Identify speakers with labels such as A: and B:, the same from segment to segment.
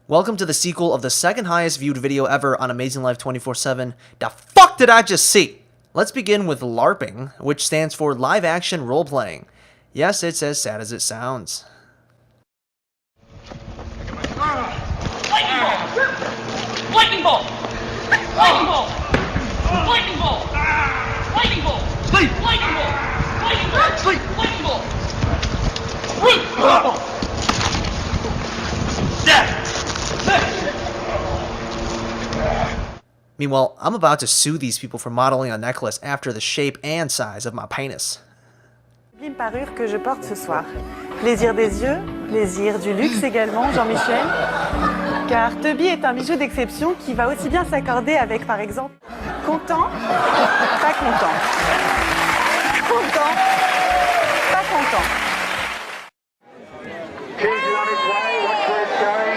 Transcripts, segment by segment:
A: Welcome to the sequel of the second highest viewed video ever on Amazing Life 24/7. The fuck did I just see? Let's begin with LARPing, which stands for live action role playing. Yes, it's as sad as it sounds.
B: Lightning ball! Lightning ball! Lightning ball! Lightning ball! Lightning ball! Sleep! Lightning ball! Lightning ball! Sleep! Lightning ball! Sleep! Death!
A: Meanwhile, I'm about to sue these people for modeling a necklace after the shape and size of my penis.
C: Sublime parure que je porte ce soir. Plaisir des yeux, plaisir du luxe également, Jean-Michel. Car Tubby est un bijou d'exception qui va aussi bien s'accorder avec, par exemple, content, pas content. Content, pas content.
D: Kids on its way, watch where it's going.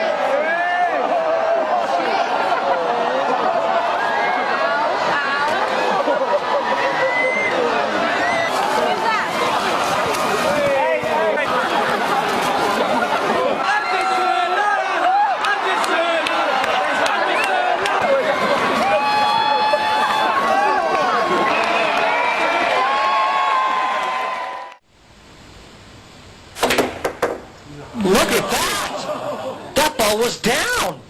E: Look at that! That ball was down!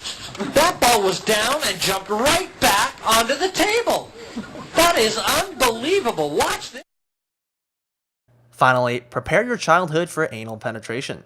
E: That ball was down and jumped right back onto the table! That is unbelievable! Watch this!
A: Finally, prepare your childhood for anal penetration.